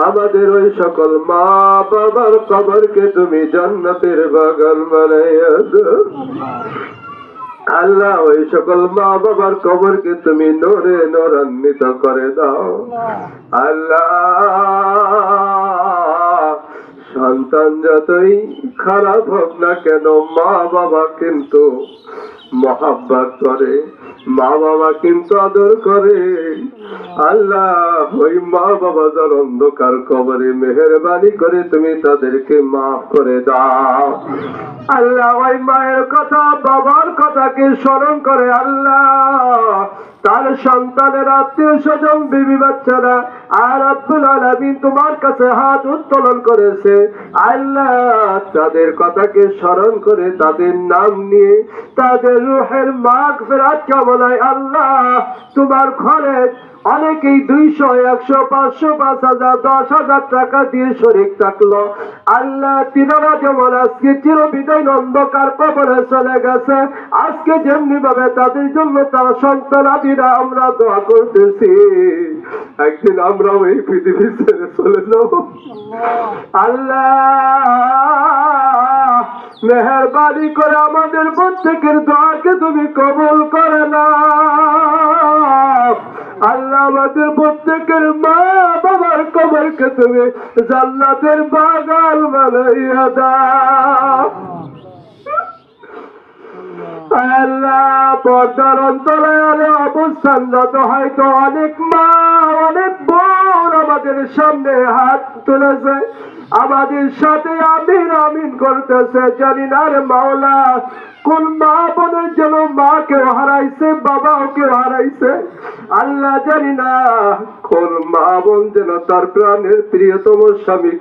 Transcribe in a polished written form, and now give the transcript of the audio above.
আমাদের ওই সকল মা বাবার কবরকে তুমি জান্নাতের বাগান বানাইয়া দাও। আল্লাহ ওই সকল মা বাবার কবরকে তুমি নূরে নূরান্বিত করে দাও। আল্লাহ সন্তান যতই খারাপ হোক না কেন মা বাবা কিন্তু মহাব্বত করে, মা বাবা কিন্তু আদর করে। আল্লাহ ওই মা বাবা যার অন্ধকার কবরে মেহেরবানি করে তুমি তাদেরকে মাফ করে দাও। আল্লাহ ওই মায়ের কথা বাবার কথাকে স্মরণ করে আল্লাহ তার সন্তানের আত্মীয় স্বজন বিবি বাচ্চারা আর রব্বুল আলামিন তোমার কাছে হাত উত্তোলন করেছে। আল্লাহ তাদের কথাকে স্মরণ করে তাদের নাম নিয়ে তাদের রূহের মাগফিরাত কামনায় আল্লাহ তোমার ঘরে অনেকেই 200, 100, 500, 5,000, 10,000 টাকা দিয়ে শরীক থাকলো। আল্লাহ তিনারা যেমন আজকে চিরবিদায় অন্ধকার কবরে চলে গেছে, আজকে যেমনি ভাবে তাদের জন্য তার সন্তানাদিরা আমরা দোয়া করতেছি একদিন আমরা ওই পৃথিবী ছেড়ে চলে যাব। আল্লাহ মেহেরবানি করে আমাদের প্রত্যেকের দোয়াকে তুমি কবুল করে নাও। আল্লাহ আমাদের প্রত্যেকের মা বাবার কবরকে তুমি জান্নাতের বাগান বানাইয়া দাও। আল্লাহ পর্দার অন্তরালে অবস্থানরত হয়তো অনেক মা অনেক বোন আমাদের সামনে হাত তুলেছে, আমাদের সাথে আমিন আমিন করতেছে। জানি না রে মাওলা কোন মা বোনের যেন মাকে হারাইছে বাবাকে হারাইছে। আল্লাহ জানি না কোন মা বোন যেন তার প্রাণের প্রিয়তম স্বামীকে